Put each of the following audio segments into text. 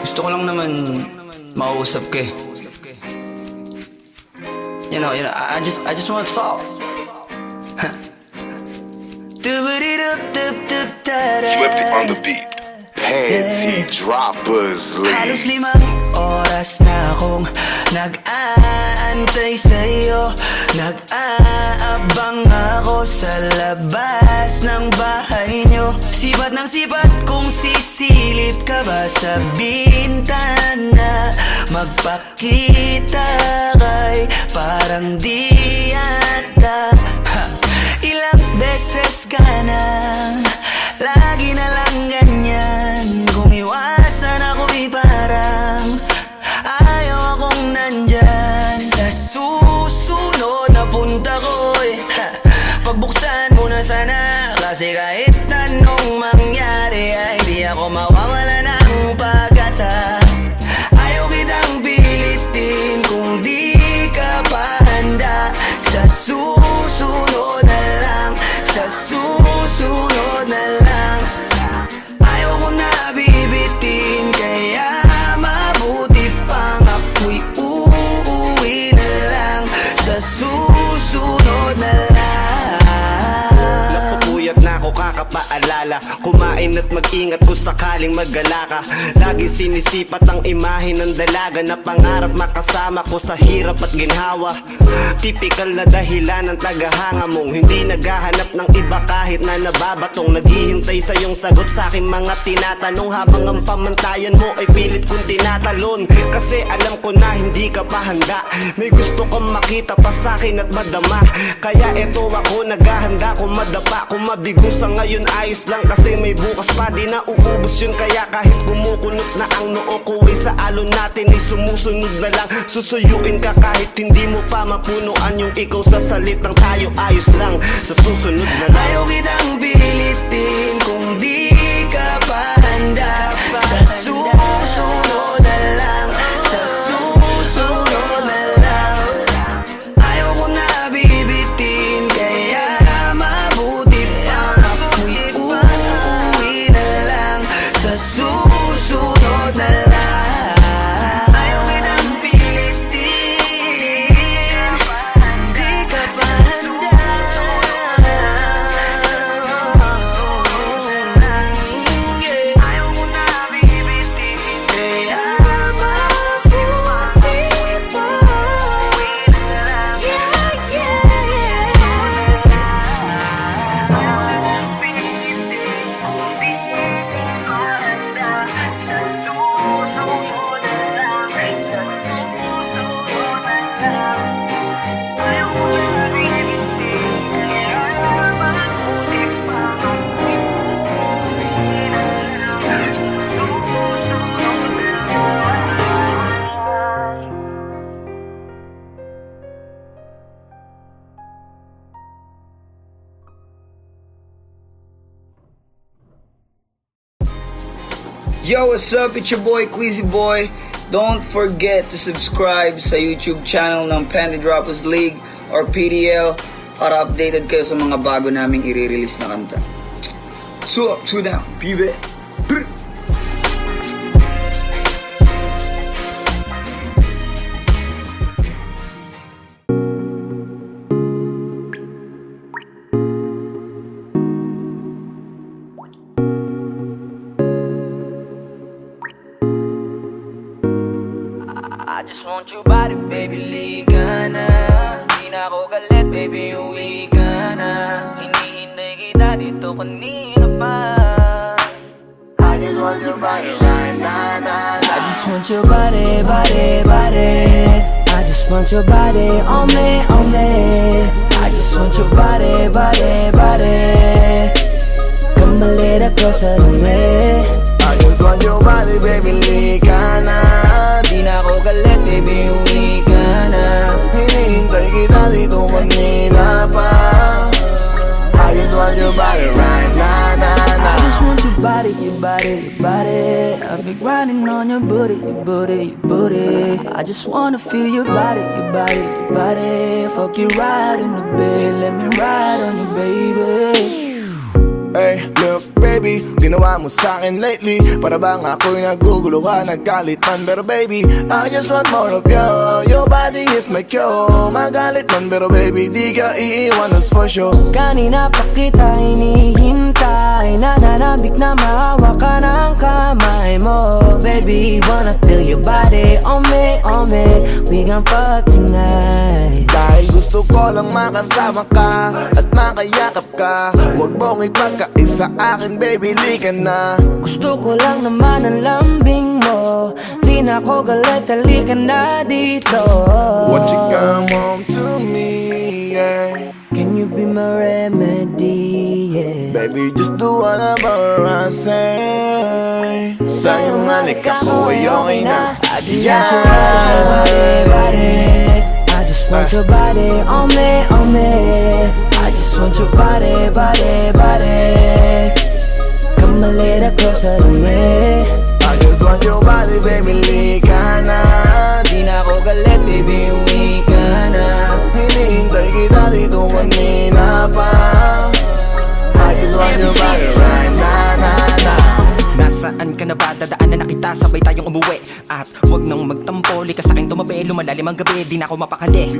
Gusto ko lang naman mausap ka eh. You know, I just want to talk. Swiftly on the beat. Panty Droppers Halos League. 5 oras na akong nag-aantay sa'yo. Nag-aabang ako sa labas ng bahay nyo. Sipat ng sipat kung sisilip ka ba sa bintana. Magpakita kay parang di yata. Ilang beses ka na, lagi na lang ganyan. Kung iwasan ako'y parang ayaw akong nandyan. Sa susunod na punta ko'y pagbuksan mo na sana. Kasi kahit anong mangyari ay di ako mawawala ng pag-asa. Ayaw kitang pilitin kung di ka pa handa. Sa susunod na lang, sa susunod na lang. Ayaw ko na bibitin, kaya mabuti pang ako'y uuwi na lang. Sa susunod na lang. Napupuyat na ako kakapaalala. Kumain at mag-ingat kung sakaling mag-gala ka. Lagi sinisipat ang imahe ng dalaga na pangarap makasama ko sa hirap at ginhawa. Tipikal na dahilan ng tagahanga mong hindi naghahanap ng iba kahit na nababatong. Naghihintay sa iyong sagot sa aking mga tinatanong, habang ang pamantayan mo ay pilit kong tinatalon. Kasi alam ko na hindi ka pa handa. May gusto kang makita pa sa akin at madama. Kaya eto ako naghahanda, kung madapa, kung mabigo sa ngayon ayos lang. Kasi may bukas pa, di na uubos yun. Kaya kahit kumukunot na ang noo ko ay sa alon natin ay sumusunod na lang. Susuyuin ka kahit hindi mo pa mapunuan yung ikaw sa salitang tayo ayos lang. Sa susunod na lang. Ayaw kitang pilitin kung di ka pa handa. Sa susunod na lang, sa susunod na lang. Ayaw ko na bibitin, kaya mabuti pa ako'y uuwi na lang. Sa susunod na lang. Ayaw kitang pilitin, di ka pa handa. Ayaw ko na bibitin, kaya mabuti pa uuwi na lang. Yo, what's up? It's your boy, Queasy Boy. Don't forget to subscribe sa YouTube channel ng Panty Droppers League or PDL para updated kayo sa mga bago naming i-release na kanta. So up, so down, pibe. I just want your body, baby, liga na. Di na ako galit, baby, uwi ka na. Hinihintay kita dito kanina pa. I just want your body right now, nah, nah. I just want your body, body, body. I just want your body on me, on me. I just want your body, body, body. Come a little closer to me. I just want your body, baby, liga na. Di na ako galit, baby, uwi ka na. Hinihintay kita dito kanina pa. I just want your body right now, nah, nah. I just want your body, your body, your body. I've I've been grinding on your booty, your booty, your booty. I just wanna feel your body, your body, your body. Fuck you right in the bed, let me ride on you, baby. Hey, look baby, ginawa mo sa'kin lately para bang ako'y naguguluhan, nagkalitan. Pero baby, I just want more of you. Your body is my cure. Magalit man pero baby, di ka iiwan, that's for sure. Kanina pa kita hinihintay, nananabik na mahawa ka ng kamay mo. Baby, wanna feel your body on me, on me. We gon' fuck tonight. Dahil gusto ko lang makasama ka at makayakap ka. Huwag mong ipagkaisa akin baby, lika na. Gusto ko lang naman ang lambing mo. Di na ako galit, halika na dito. Won't you come home to me, yeah. Can you be my remedy, yeah. Baby, just do whatever I say. Sa'yong halik ako ay okay na. I just want your body, body. I just want your body on me, on me. I just want your body, body, body. Come a little closer to me. I just want your body, baby, lika na. Di na ako galit, baby, uwi ka na. Hinihintay kita dito kanina pa. I just want your body right na, na, na. Nasaan ka na ba? Dadaanan na kita, sabay tayong umuwi. At wag nang magtampo, lika sa'king tumabi. Lumalalim ang gabi, di na ako mapakali.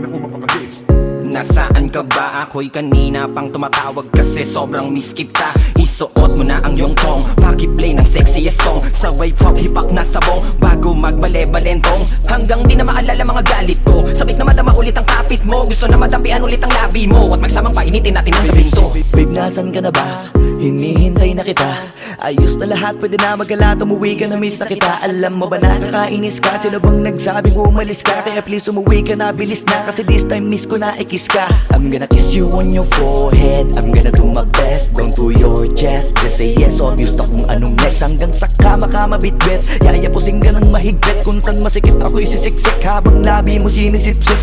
Nasaan ka ba? Ako'y kanina pang tumatawag kasi sobrang miss kita. Isuot mo na ang iyong tong, pakiplay ng sexiest song. Sa wave pop, hipak na sabong, bago magbale-balentong. Hanggang di na maalala mga galit ko. Sabik na madama ulit ang kapit mo. Gusto na madapian ulit ang labi mo. At magsamang painitin natin ang gabing to. Babe, nasan ka na ba? Hinihintay na kita. Ayos na lahat, pwede na magala. Umuwi ka na, miss na kita. Alam mo ba nakakainis ka? Sino bang nagsabing umalis ka? Kaya please umuwi ka na, bilis na. Kasi this time miss ko na ikis ka. I'm gonna kiss you on your forehead. I'm gonna do my best, down to your chest. Just say yes, obvious na kung anong next. Hanggang sa kama ka mabitbit. Yayapusing ka ng mahigpit. Kung saan masikip ako'y sisiksik habang labi mo sinisipsip.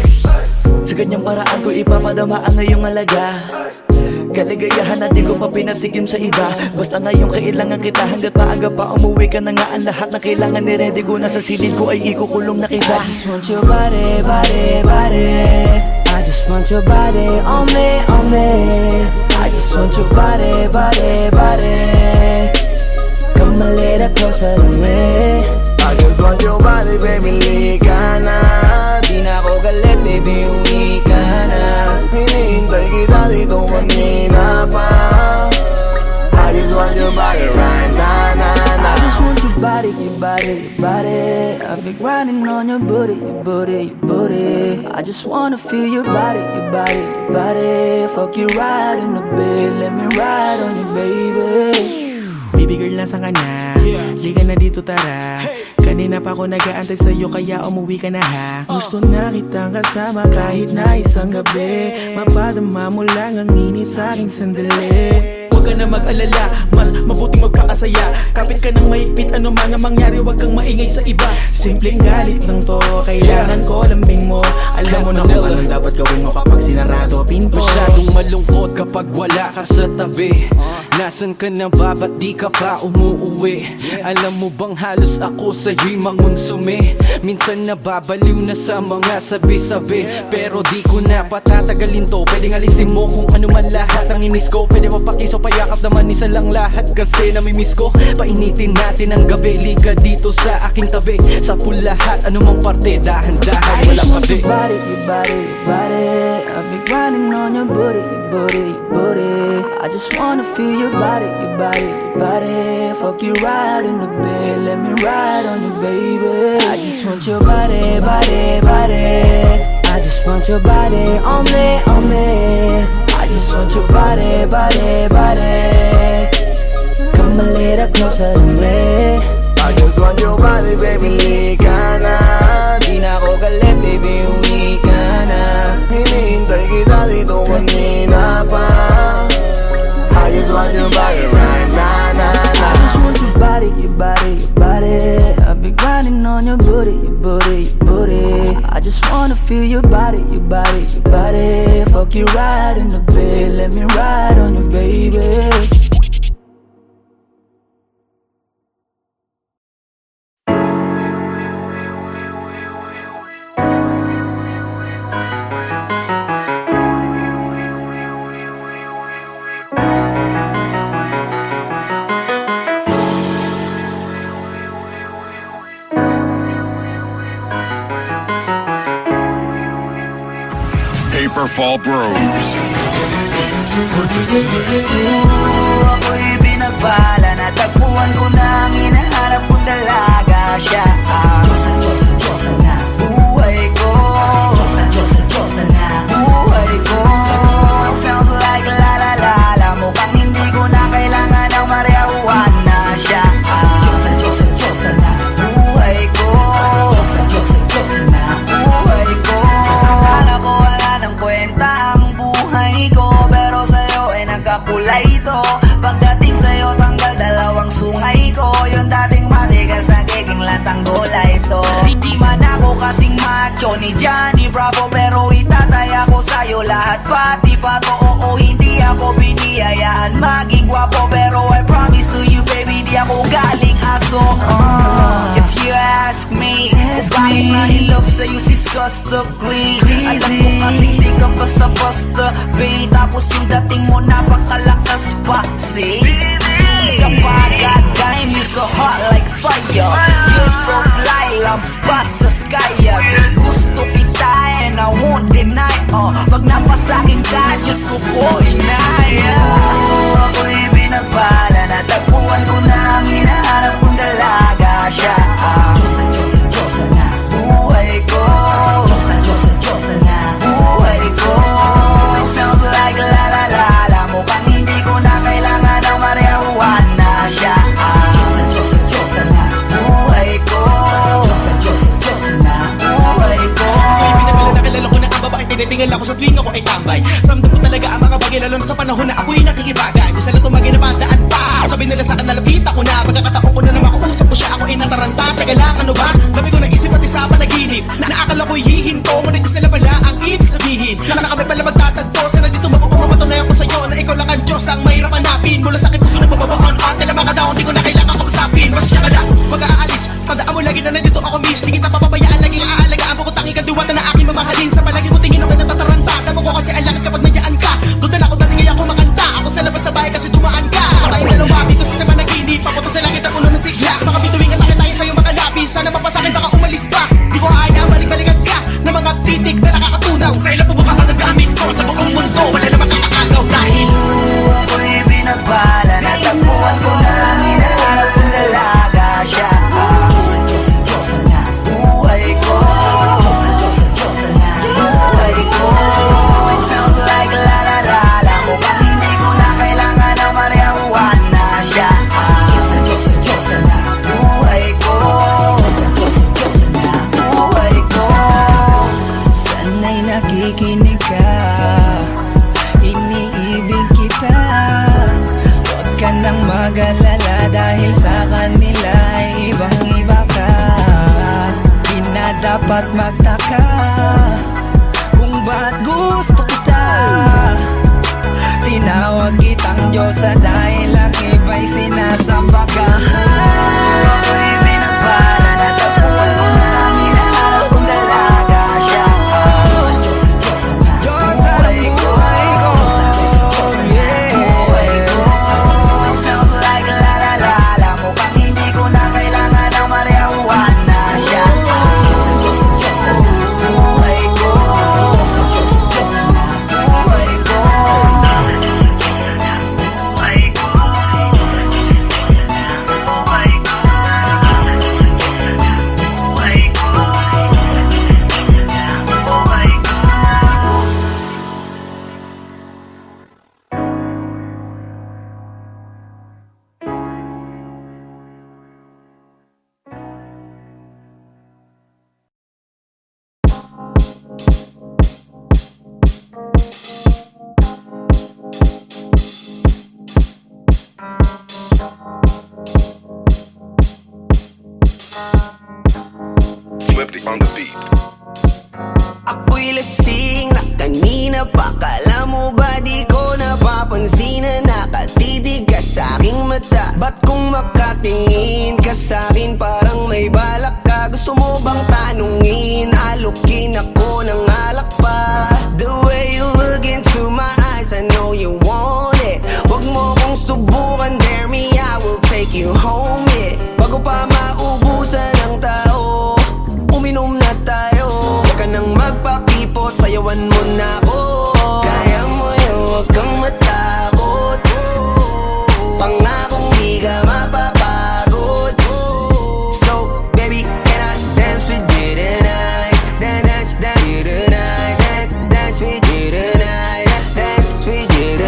Sa ganyang paraan ko ipapadama ang iyong alaga. Kaligayahan na di ko pa pinatigim sa iba. Basta ngayon kailangan kita. Hanggat maaga pa umuwi ka na nga. Ang lahat na kailangan ni ready ko na sa silid ko ay ikukulong na kita. I just want your body, body, body. I just want your body on me, on me. I just want your body, body, body. Come a little closer to me. I just want your body, baby, lika na. Di na ako galit, baby, uwi ka na. Hinihintay kita dito kanina pa. I just want your body right na, na, na. I just want your body, your body, your body. I've been grinding on your booty, your booty, your booty. I just wanna feel your body, your body, your body. Fuck you right in the bed, let me ride on you, baby. Baby girl, nasan ka na? Liga na dito, tara. Kanina pa ako nag-aantay sa'yo, kaya umuwi ka na ha. Gusto na kitang kasama kahit na isang gabi. Mapadama mo lang ang init sa'king sandali. Huwag ka na mag-alala, mas mabuting magpakasaya. Kapit ka ng mahigpit, ano mga mangyari, huwag kang maingay sa iba. Simpleng galit lang to, kailangan ko lambing mo. Alam mo na kung anong dapat gawin mo kapag sinarado pinto. Masyadong malungkot kapag wala ka sa tabi. Nasaan ka na ba? Ba't di ka pa umuuwi? Alam mo bang halos ako sa'yo'y mangunsumi? Minsan nababaliw na sa mga sabi-sabi. Pero di ko na patatagalin to. Pwedeng alisin mo kung ano man lahat ang inis ko. Pwede mapakiso, payakap naman isa lang lahat. Kasi namimiss ko. Painitin natin ang gabi. Liga dito sa aking tabi. Sa lahat, anumang parte. Dahan-dahan, walang pabi. Your body, your body, your body. I've been grinding on your booty, your booty, your booty. I just wanna feel your body, your body, your body. Fuck you right in the bed, let me ride on you, baby. I just want your body, body, body. I just want your body on me, on me. I just want your body, body, body. Come a little closer to me. I just want your body, baby, lika na. Di na ako galit, baby, uwi ka na. Hinihintay kita dito kanina pa. I just want your body right na, na, na. I just want your body, your body, your body. I've been grinding on your booty, your booty, your booty. I just wanna feel your body, your body, your body. Fuck you right in the bed, let me ride on you, baby. Pepperfall Bros. Ako'y binabala, natagpuan ko na ang hinahanap kong dalaga. Siya ang Diyosa na buhay ko. Diyosa na buhay ko. It sounds like la la la la, mukhang hindi ko na kailangan ng marijuana. Siya ang Diyosa na buhay ko. Diyosa na buhay ko. Akala ko wala ng kwenta ang buhay ko, pero sa'yo ay nagkakulay ito. Pagdating sa'yo tanggal dalawang sungay ko. Yung dating matigas nagiging latang gulay ito. Di man ako kasing macho ni Johnny Bravo, pero itataya ko sa'yo lahat pati pato. Oo, hindi ako biniyayaan maging gwapo, pero I promise to you baby, di ako galing aso. If you ask me, bakit mahilog sa'yo sis customly? Alam ko kasing di ka basta-basta, babe. Tapos yung dating mo napakalakas pa, see? Isa pa, goddamn, you so hot like fire. You're so fly, lampas sa sky. Gusto kita and I won't deny. Pag napasakin ka, Diyos ko po inaya. Ako'y binabala, natagpuan ko na ang hinahanap kong dalaga. Siya ang Diyosa na buhay ko. Diyosa na buhay ko. It sounds like la la la la, mukhang hindi ko na kailangan ng marijuana. Siya ang Diyosa na buhay ko. Diyosa na buhay ko. Nakilala ko na ang babae, tinitingala ko sa tuwing ako ay tambay. Ramdam ko talaga ang mga bagay, lalo na sa panahon na ako'y nakikibagay. Bisa lang tumagay na bandaan pa, sabi nila sa akin nalapit ako na. Pagkakataon ko na na makausap ko siya, ako ay nataranta. Teka lang, ano ba? Dami ko naisip pati sa panaginip, na naakala ko'y hihinto. Ngunit sila pala ang ibig sabihin, na kami pala magtatagpo. Sana dito mapapatunayan ko sa'yo na ikaw lang ang Diyos ang mahirap hanapin. Mula sa aking puso na mababaon pa, tila mga daon, di ko na kailangan kausapin. Mas siya ka lang, mag-aalis, tandaan mo lagi na nandito ako miss. Di kita papabayaan, laging aalagaan mo ko, tanging kadiwata na aking mamahalin. Sa palagi ko tingin ako natataranta, damo ko kasi alangan kapag nandiyan ka. Doon na ako dating ay ako makanta, ako sa labas sa bahay kasi dumaan ka. Patay na lumabi ko sa naman naginip, papunta sa langit ako na sigla. Mga bituin at tayo sa'yo mga labi, sana mapasakin baka umalis pa. Di ko kaya balik-balikan ka na mga titik na nakakatunaw. Sa ilang pubukas ang nagamit ko sa buong mundo, wala namang kakakaagaw dahil ako'y binabala, natagpuan ko na ang hinahanap kong dalaga. Siya ang Diyosa na buhay ko. Diyosa na buhay ko. It sounds like la la la la, mukhang hindi ko na kailangan ng marijuana. Siya ang Diyosa na buhay ko. Diyosa na buhay ko. Sana'y nakikinig ka, iniibig kita. Huwag ka nang mag-alala dahil sa kanila ay ibang-iba ka. Di na dapat magtaka kung ba't gusto kita. Tinawag kitang Diyosa dahil ang iba'y sinasamba ka. Ako'y binabala, natagpuan ko na ang hinahanap kong dalaga. Siya ang Diyosa na buhay ko. Buhay ko. It sounds like la la la la, mukhang hindi ko na kailangan ng marijuana. Siya ang Diyosa na buhay ko. Diyosa na buhay ko. Swifty on the beat. Ako'y lasing na kanina pa. Kala mo ba di ko napapansin na nakatitig ka sa aking mata? Ba't kung makatingin ka sa'kin parang may balak ka? Gusto mo bang tanungin? Alukin ako ng alak pa. The way you look into my eyes, I know you want it. Huwag mo kong subukan, dare me, I will take you home, yeah. Bago pa maubusan ng tao, uminom na tayo. Huwag ka nang magpakipot, sayawan mo na ako.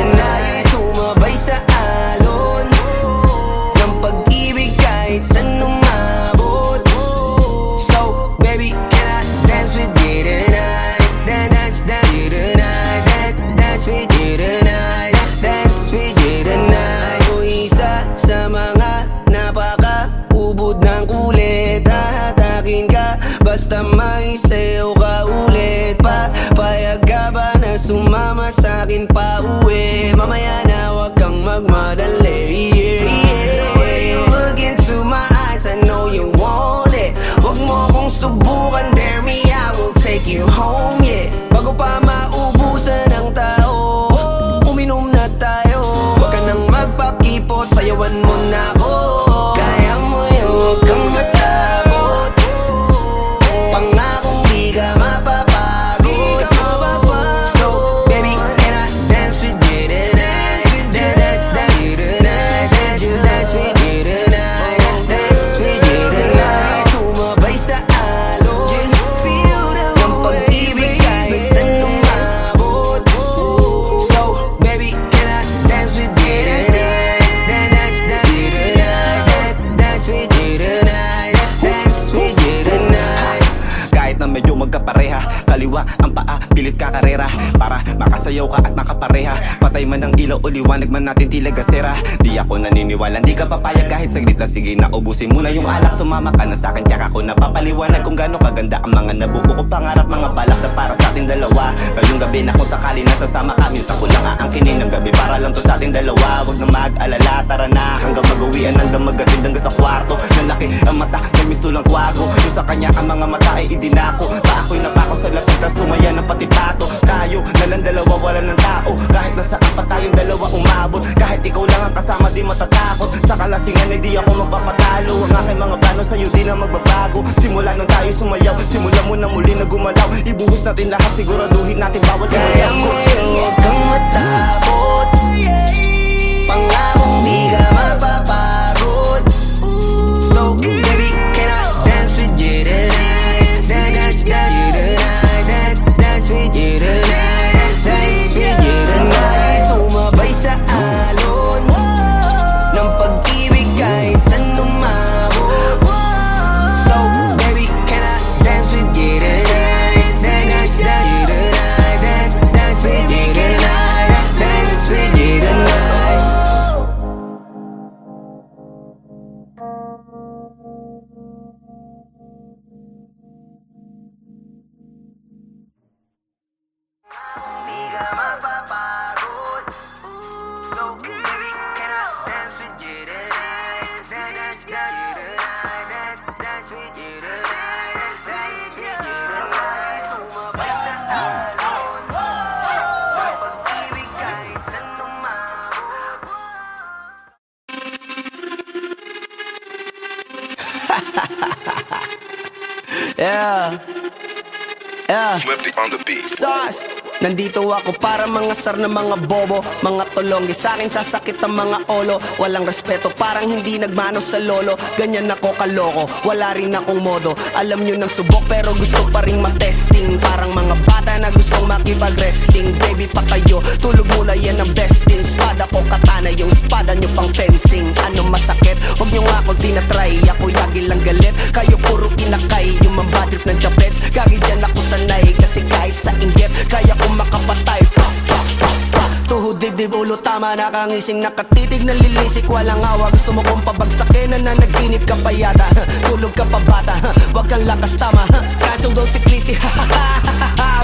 na sumabay sa alon ng pag-ibig kahit saan umabot. So baby, can I dance with you tonight? Dance with you tonight. Dance with you tonight. Dance with you tonight. O isa sa mga napaka-ubod ng kulit, hahatakin ka basta may sayo ka ulit. Payag ka ba na sumama sa'kin pa uwi? Mamaya na wag kang magmadali. When you look into my eyes, I know you want it. Wag mo kong subukan, dare me, I will take you home, yeah. Bago pa maubusan ng tao, uminom na tayo. Wag ka nang magpakipot, sayawan mo na ako. Kaya mo yun, wag kang matakot. Pangakong di ka mapapagod. So baby, can I dance with you tonight? Dance with you tonight. Dance with you tonight. Dance with you tonight. Sumabay sa alon ng pag-ibig kahit saan umabot. So baby, can I dance with you tonight? Dance with you tonight. Dance with you tonight. Dance with you tonight. Kahit na medyo magkapareha, kaliwa ang paa, pilit ka karera para makasayaw ka at makapareha. Patay man ang ilaw o liwanag man natin tila gasera. Di ako naniniwala, di ka papayag kahit saglit na. Sige na, ubusin mo na yung alak, sumama ka na sa'kin. Tsaka ako napapaliwanag kung gaano kaganda ang mga nabuo ko pangarap, mga balak na para sa ating dalawa. Ngayong gabi na kung sakali nasasama kami, sa kulang aangkinin ng gabi para lang to sa ating dalawa. Huwag na mag-alala, tara na hanggang mag-uwian, hanggang magatid hanggang sa kwarto. Nalaki ang mata, may mistulang kwago. Yung sa kanya ang mga mata ay idinako. Pa ako'y napako sa lapit, tas tumaya ng pati pato. Tayo nalang dalawa, wala ng tao. Kahit nasaan pa tayong dalawa umabot. Kahit ikaw lang ang kasama, di matatakot. Sa kalasingan ay di ako magpapatalo. Ang aking mga plano sa'yo di na magbabago. Simula nang tayo sumayaw, simula mo na muli na gumalaw. Ibuhos natin lahat, siguraduhin natin bawat Kaya mo yun, huwag kang matakot. Pangakong di ka mapapagod. So baby, can I dance with you tonight? Dance with you tonight. Dance with you tonight. Dance with you tonight. Sumabay sa alon ng pag-ibig kahit saan umabot. So baby, can I dance with you tonight? Dance with you tonight. Dance with you tonight. Dance with you tonight. Di ka mapapagod. So baby, can I dance with you tonight? Dance with you tonight. Dance with you tonight. Dance with you tonight. Sumabay sa alon ng pag-ibig kahit saan umabot. Yeah. Swifty on the beat. Sauce. Nandito ako para mangasar ng mga bobo, mga tulonggi sa'kin sasakit ang mga olo. Walang respeto, parang hindi nagmano sa lolo. Ganyan ako kaloko, wala rin akong modo. Alam nyo ng subok pero gusto pa rin matesting. Parang mga bata na gustong makipag-wrestling. Baby pa kayo, tulog mula yan ang besting. Spada ko katana, yung spada nyo pang fencing. Ano masakit? Huwag nyo nga akong tinatry. Ako yagi lang galit, kayo puro inakay. Yung mambadrit ng chapets, gagi dyan ako sanay. Kasi kahit sa inggit, kaya ko makapatay. Tuhod dibdib ulo tama, nakangising nakatitig nalilisik, walang awa. Gusto mo kong pabagsakin, nananaginip ka pa yata. Tulog ka pa bata, wag kang lakas tama. Kasong daw si Clissy,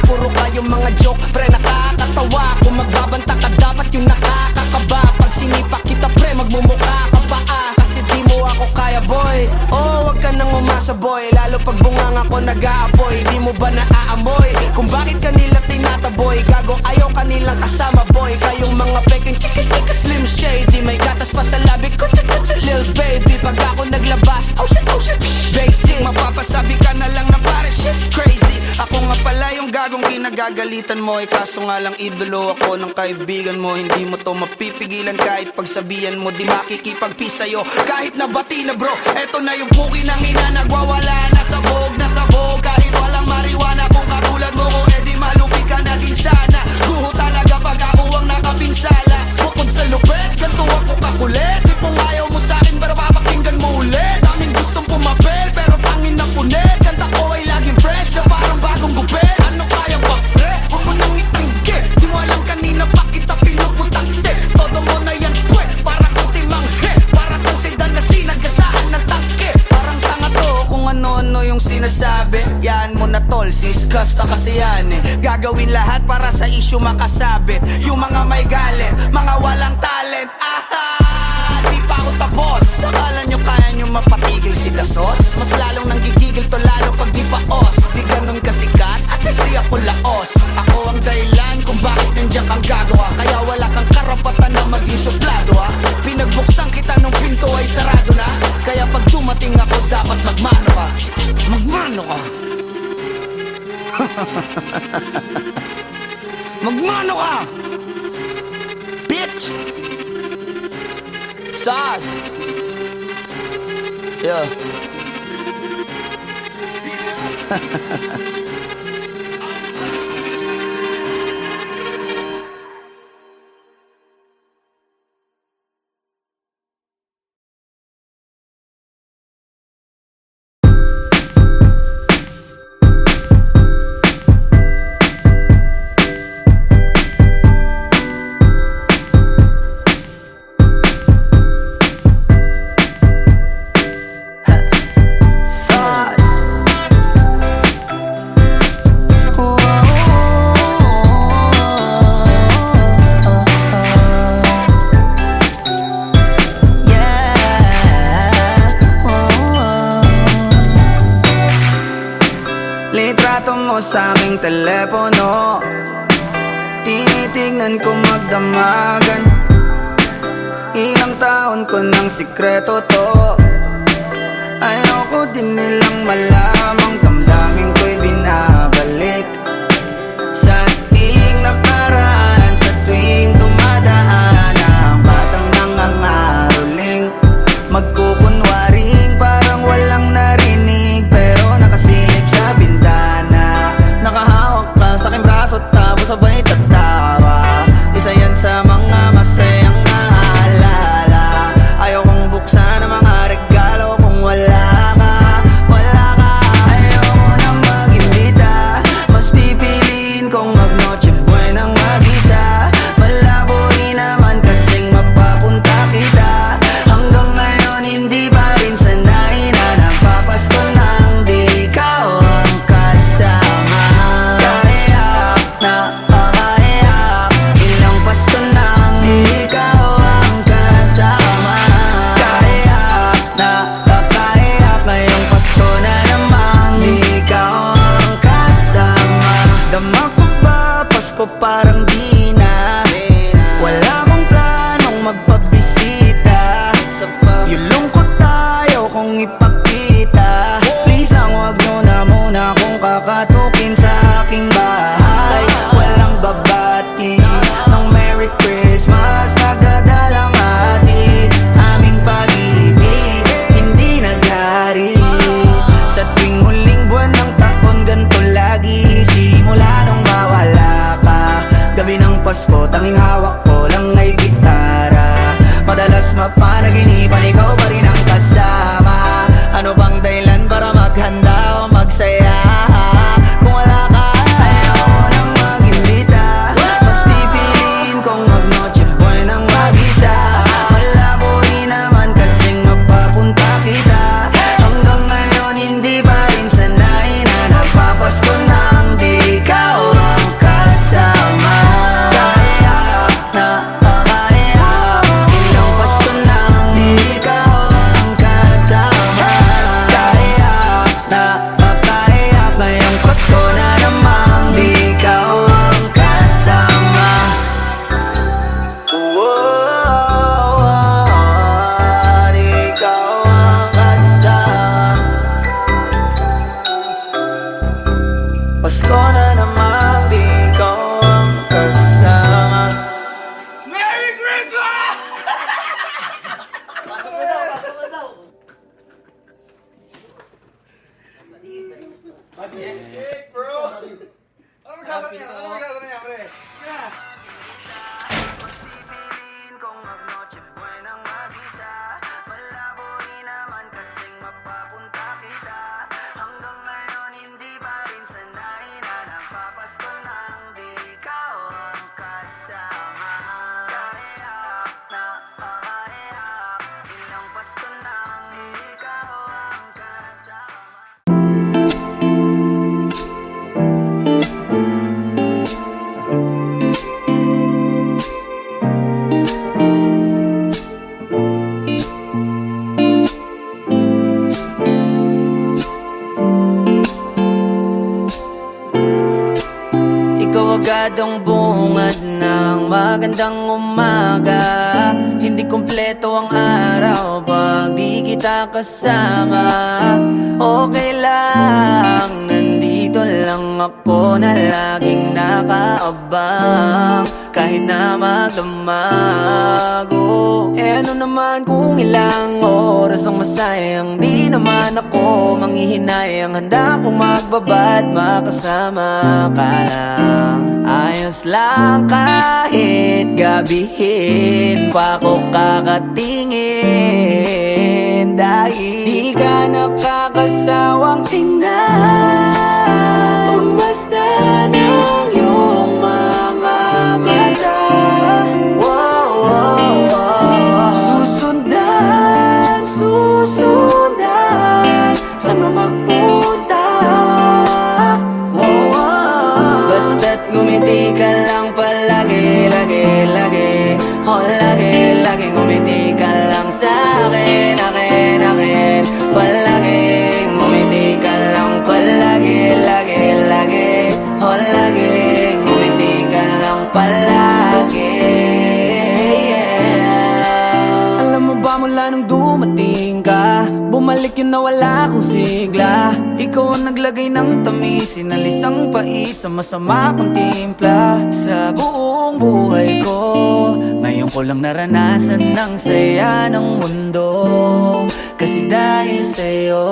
puro kayong mga joke, pre nakakatawa. Kung magbabanta ka dapat yung nakakakaba. Pag sinipa kita pre, magmumukha ka pa kasi di mo ako kaya boy. Oh, wag ka nang umasa boy, lalo pag bungang ako nag-aapoy. Di mo ba naaamoy kung bakit kanila tinataboy? Gago ayaw kanilang kasama boy. Kayong mga peking chika-chika slim shady, may gatas pa sa labi ko, cha-cha-cha lil baby. Pag ako naglabas, oh shit, basic. Mapapasabi ka na lang na pare shit's crazy. Ako nga pala yung gagong kinagagalitan mo. Kaso nga lang idolo ako ng kaibigan mo. Hindi mo to mapipigilan kahit pagsabihan mo. Di makikipagpis sa'yo kahit nabati na bro. Eto na yung puki ng ina, nagwawala na sabog. Kahit walang mariwana, kung katulad mo ko edi malupi ka na din sana. Guho talaga pag ako ang pinsala. Bukod sa lupet, ganito ako kakulit. Di kung ayaw mo sa'kin, pero papakinggan mo ulit. Daming gustong pumapel, pero tangin na punit. Kanta ko ay laging fresh, na parang bagong gupit. Ano kaya ba, pre? Huwag mo nang itingge. Di mo alam kanina pa kita pinuputante. Todo mo na yan, pwe, para kang timanghe. Para kang sedan na sinagasaan ng tangke. Parang tanga to kung ano-ano yung sinasabi. Yan mo na tol, siskas na kasi yan eh. Gagawin lahat para sa issue makasabit. Yung mga may galit, mga walang talent. Aha! Di pa ako tapos. Akala nyo kaya nyo mapatigil si Dasos? Mas lalong nanggigigil to lalo pag di pa os. Di ganun kasikat, at least di ako laos. Ako ang dahilan kung bakit nandiyan kang gagawa. Kaya wala kang karapatan na maging suplado ha. Pinagbuksan kita nung pinto ay sarado na. Kaya pag dumating ako dapat magmano ka. Magmano ka. Magmano ka. Bitch. Sas. Yeah. Litrato mo sa aming telepono, tinitignan ko magdamagan. Ilang taon ko ng sikreto to. Ayoko din nilang malamang damdamin ko'y binabalik. Sa ating nakaraan, sa tuwing dumadaan ang batang nangangaroling, magkukunwaring parang walang narinig, pero nakasilip sa bintana. Nakahawak ka sa aking braso tapos sabay tatawa. Isa yan sa mga masayang naalala. Ayokong buksan ang mga regalo kung wala ka, wala ka. Ayoko nang mag-imbita, mas pipiliin kong mag-noche buenang mag-isa. Malabo rin naman kasing mapapunta kita. Hanggang ngayon hindi pa rin sanay na napapasko nang di ikaw ang kasama. Kaiyak na pakaiyak, ilang Pasko nang di ikaw ang kasama. Kaiyak na pakaiyak, ngayong Pasko na namang di ikaw ang kasama. Dama ko ba Pasko parang di na, wala akong planong magpabisita. Yung lungkot tayo kung ipakita. Please lang wag nyo na muna kung kakatukin sa aking bahay. Walang babati ng Merry Christmas, nagdadalang hati. Aming pag-ibig hindi naghari. Sa tuwing huling buwan ng taon ganito lagi. Simula nung mawala ka, gabi ng Pasko tanging hawak ko lang ay gitara. Madalas mapanaginipan ikaw pa rin ang kasama. Ano bang dahilan para maghanda o magsaya? Kung wala ka, ayoko nang mag-imbita, mas pipiliin kong mag-noche buenang mag-isa. Malabo rin naman kasing mapapunta kita. Hanggang ngayon hindi pa rin sanay na napapasko nang di ikaw ang kasama. Kaiyak na pakaiyak, ilang Pasko nang di ikaw ang kasama. Kaiyak na pakaiyak, ngayong Pasko na namang di ikaw ang kasama. Di ikaw ang kasama. Pasko na namang di ikaw ang kasama. Merry Christmas! Bro! Ano magkakaroon niya? Ano magkakaroon niya, pre? Sige na! hatid ang bungad ng magandang umaga. Hindi kumpleto ang araw pag di kita kasama. Okay lang, nandito lang ako na laging nakaabang. Kahit na magdamag, ano naman kung ilang oras ang masayang. Di naman ako manghihinayang, handa kong magbabad makasama ka lang. Ayos lang kahit gabihin pa ko kakatingin. Dahil di ka nakakasawang tingnan, basta ng iyong mga mata. Susundan, susundan, saan mo magpunta? Basta't ngumiti ka lang palagi, lagi, lagi. Lagi, lagi ngumiti ka lang sa'kin, akin, akin. Palagi, ngumiti ka lang palagi, lagi, lagi. Lagi, ngumiti ka lang palagi. Alam mo ba mula nung dumating ka, bumalik yun na wala akong sigla. Ikaw ang naglagay ng tamis, sinalis ang pait sa masama kong timpla. Sa buong buhay ko, ngayon ko lang naranasan ng saya ng mundo. Kasi dahil sa'yo,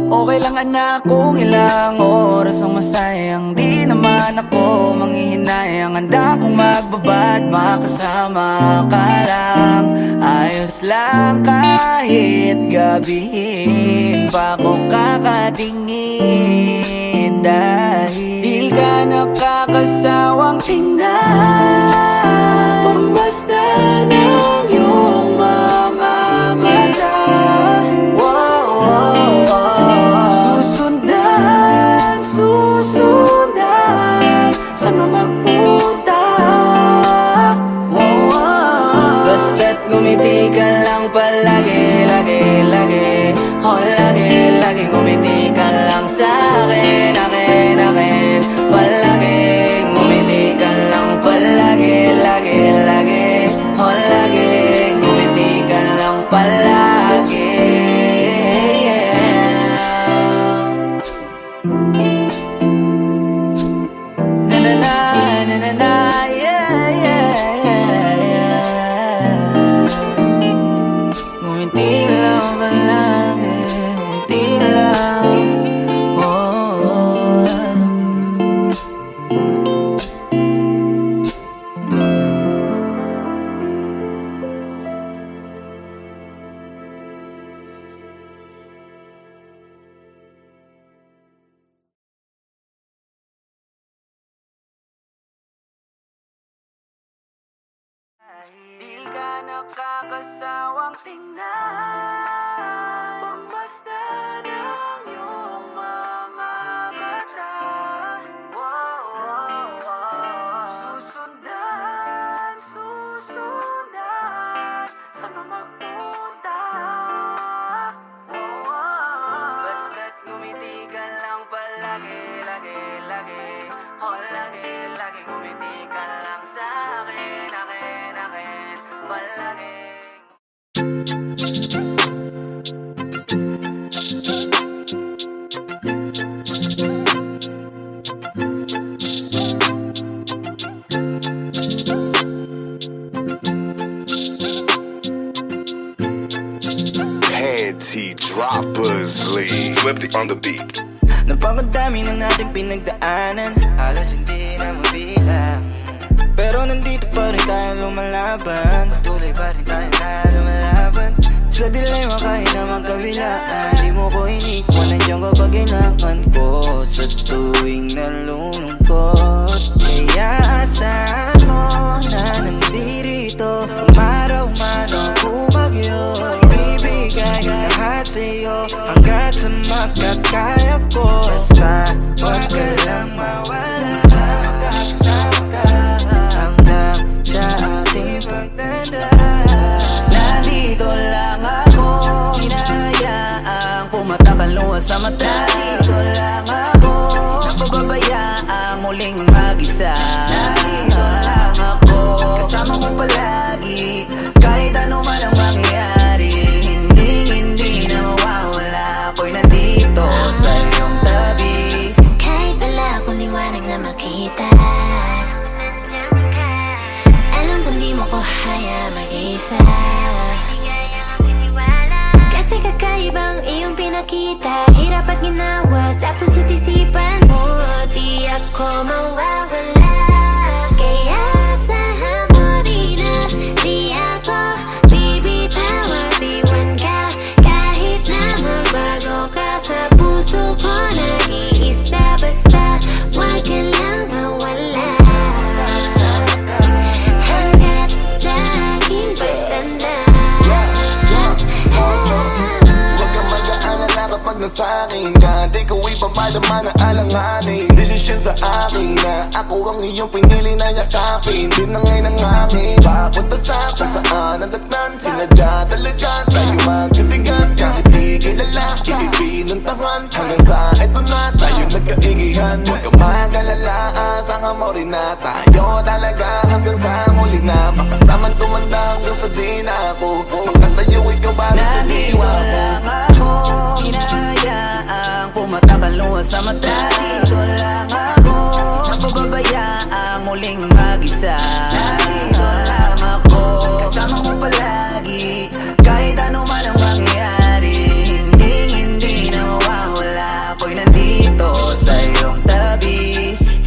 okay lang anak kung ilang oras ang masayang. Di naman ako manghihinayang, handa kong magbabad makasama ka lang. Ayos lang kahit gabihin pa ko kakatingin. Dahil di ka nakakasawang tingnan, basta ng iyong mga mata. Susundan, susundan, saan mo magpunta? Basta't ngumiti ka lang palagi, lagi, lagi. Lagi, lagi ngumiti ka lang sa'kin, akin, akin. Palagi, ngumiti ka lang palagi, lagi, lagi. Lagi, ngumiti ka lang palagi. Na na na, na na na, yeah, yeah, yeah. Ngumiti lang palagi, ngumiti lang, di ka nakakasawang tingnan, basta ng iyong mga mata. Susundan, susundan, saan mo magpunta? Basta't ngumiti ka lang palagi, lagi, lagi. Lagi, lagi ngumiti ka lang sa'kin, akin, akin. Palagi. Panty droppers leave. Swifty on the beat. Napakadami na natin pinagdaanan, halos hindi na mabilang. Pero nandito pa rin tayo lumalaban, patuloy pa rin tayo na lumalaban. Sa dilema kahit na magkabilaan, di mo ko inikwan, nandiyan ka pag kailangan ko. Sa tuwing nalulungkot, kaya asahan mo na nandirito. Umaraw man o bumagyo, ibibigay lahat sa'yo hanggat sa makakaya ko. Basta wag ka lang mawala, sama ka, kasama ka hanggang sa ating pagdadaan. Nandito lang ako, hinahayaang pumatakal luha sa mata. Nandito lang ako, napababayaang muling mag di mo ko haya mag-isa. Kasi kakaibang iyong pinakita, hirap at ginawa sa puso't isipan mo. Di ako mawawala, kaya asahan mo rin na di ako bibitaw at iwan ka. Kahit na magbago ka sa puso ko, nag-iisa basta wag ka lang mawala. Hanggat sa aking pagtanda. Huwag kang mag-aalala kapag nasa akin ka. Di ko ipapadama na alanganin. Desisyon sa akin na ako ang iyong pinili na yakapin. Di na ngayon ang hangin papunta sa kung saan ang datnan. Sinadya talaga tayo magtitigan. Kahit di kilala, ipipinuntahan. Hanggang sa eto na tayo nagkaigihan. Huwag kang mag-alala, asahan mo rin na tayo talaga. Hanggang sa muli na makasaman tumanda hanggang sa di na ako magkatayo ikaw para sa diwa ko. lang ako, hinahayaang pumatakal luha sa mata. Dito lang ako, napababayaang muling mag-isa. Dito lang ako, kasama mo palagi. Kahit ano man ang mangyayari, hindi na mawawala. Ako'y nandito sa iyong tabi.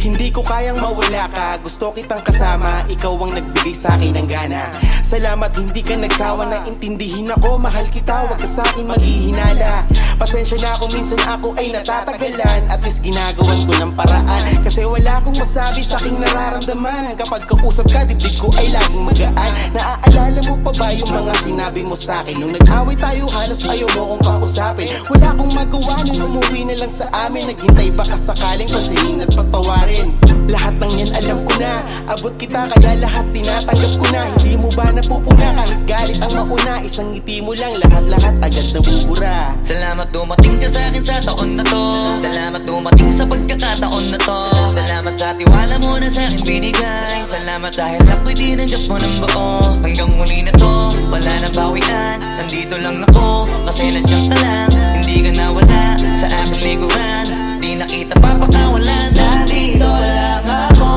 Hindi ko kayang mawala ka, gusto kitang kasama. Ikaw ang nagbigay sa akin ng gana. Salamat hindi ka nagsawa na intindihin ako. Mahal kita, wag ka sa akin maghihinala. Pasensya na kung minsan ako ay natatagalan. At least ginagawan ko ng paraan, kasi wala akong masabi sa aking nararamdaman. Kapag kausap ka, dibdib ko ay laging magaan. Naaalala mo pa ba yung mga sinabi mo sa akin? Nung nag-away tayo, halos ayaw mo kong kausapin. Wala akong magawa nung umuwi na lang sa amin. Naghintay baka sakaling pasingin at patawarin. Lahat ng yan alam ko na, abot kita kaya lahat tinatanggap ko na. Hindi mo ba napupuna kahit galit ang mauna? Isang ngiti mo lang, lahat-lahat agad nabubura. Salamat dumating ka sa akin sa taon na to. Salamat dumating sa pagkakataon na to. Salamat sa tiwala mo na sa akin binigay. Salamat dahil ako'y tinanggap mo ng buo. Hanggang muli na to, wala nang bawian. Nandito lang ako, kasi nandiyan ka lang. Hindi ka nawala sa aking likuran. Di na kita papakawalan. Nandito lang ako,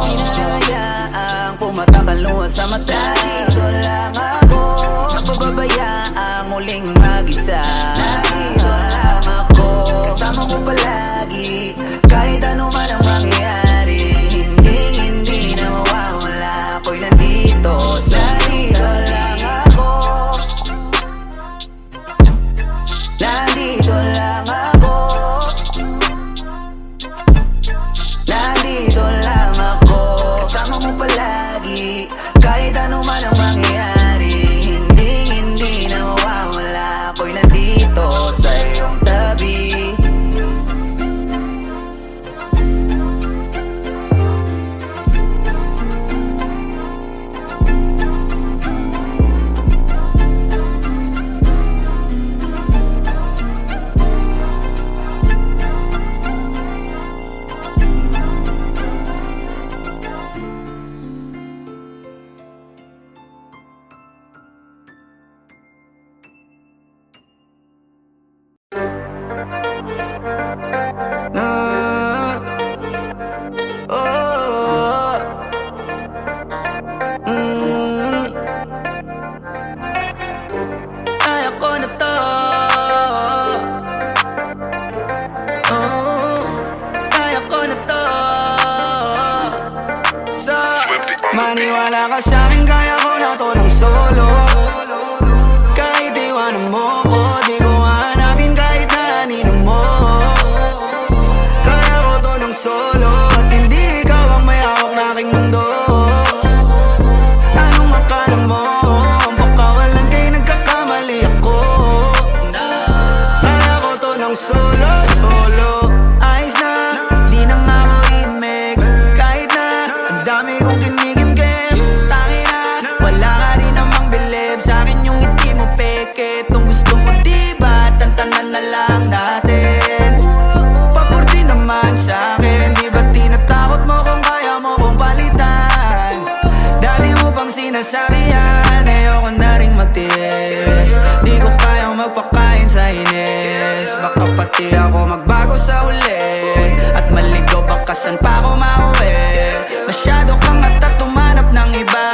hinahayaang pumatakal luha sa mata. Dito lang ako, napababayaang muling mag-isa. Nandito lang ako, kasama mo palagi. Kahit ano man ang mangyayari, hindi na mawawala. Ako'y nandito sa dito lang ako. Nandito lang ako. Nandito lang ako, kasama mo palagi. Kahit ano man ang mangyayari, hindi na mawawala. Ako'y nandito sa iyong tabi. Kaya ko na to. Kaya ko na to. So, maniwala ka sa'kin, kaya ko na to ng solo. Kahit iwanan mo ko, di ko hanapin kahit na anino mo. Kaya ko to ng solo, at hindi ikaw ang may hawak na aking mundo. Anong akala mo? Baka walang kayo nagkakamali ako. Kaya ko to ng solo. Ayos na, di na nga ako imig. Kahit na, ang dami kong kinigim-gim. Tangi na, wala ka rin namang bilib sa akin yung ngiti mo peke. Kung gusto mo diba, tantanan na lang natin. Pabordi naman sa akin, di ba tinatakot mo kung kaya mo kong palitan? Dami mo pang sinasabi yan, ayoko na rin magtiis. Di ko kayang magpakain sa inis. Baka pati ako magbago sa uli, at maligaw baka saan pa ako mauwi. Masyado kang at tumanap ng iba,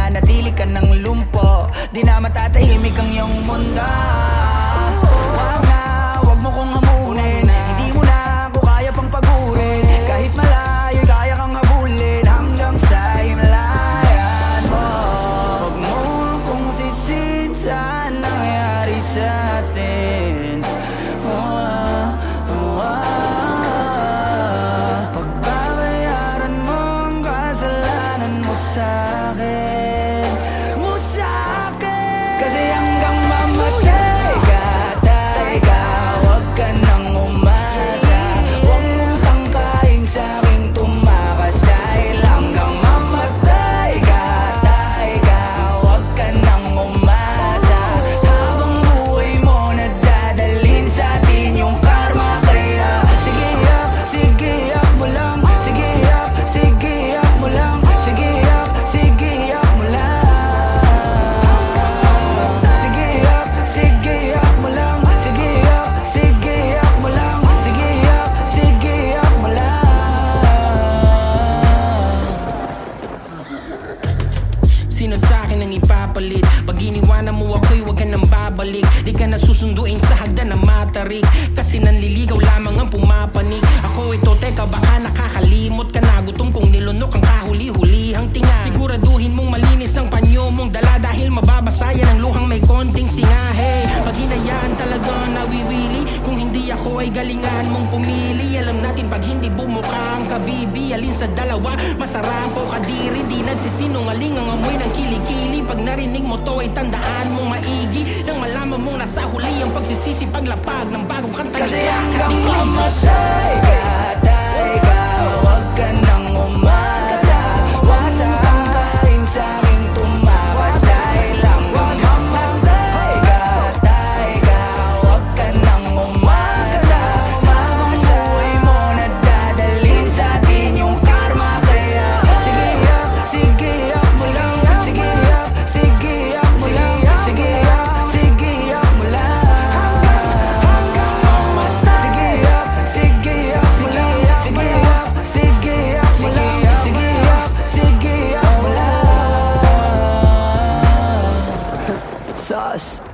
mananatili ka ng lumpo. Di na matatahimik ang iyong mundo. Wag na, wag mo kong hamunin. Hindi mo na ako kaya pang pagurin. Kahit malayo, kaya kang habulin hanggang sa himlayan mo. Wag mo kong sisin sa nangyari sa atin. Pagbabayaran mo ang kasalanan mo sa'kin, kasi hanggang mamatay ka, huwag ka nang umasa. Huwag mong tangkain sa'king tumakas. Dahil hanggang mamatay ka, huwag ka nang umasa. Habang buhay mo nadadalhin sa atin yung karma. Kaya sige yak mo lang. Sige yak mo lang. Sige yak mo lang. Sige yak mo lang. Sige yak mo lang. Sige yak mo lang. Sino sa'kin ang ipapalit? Pag iniwanan mo ako'y huwag ka nang babalik. Di ka na susunduin sa hagdan ng matarik, kasi nanliligaw lamang ang pumapanig. Ako ito, teka baka nakakalimot ka na. Gutom kong nilunok ang kahuli-hulihang tinga. Siguraduhin mong malinis ang panyo mong dala, dahil mababasa yan ang luhang may konting singahe. Pag hinayaan talaga nawiwili, kung hindi ako ay galingan mong pumili. Alam natin pag hindi bumuka ang kabibi, alin sa dalawa masarap o kadiri. Di nagsisinungaling ang amoy ng kilikili. Pag narinig mo to ay tandaan mong maigi, nang malaman mong nasa huli ang pagsisisi paglapag ng bagong kanta. Kasi hanggang mamatay ka, huwag ka nang umasa. Huwag mong tangkain sa'king tumakas. Dahil hanggang mamatay ka, huwag ka nang umasa. Habang buhay mo nadadalhin sa atin yung karma. Kaya sige yak mo lang. Sige yak mo lang. Sige yak mo lang. Sauce.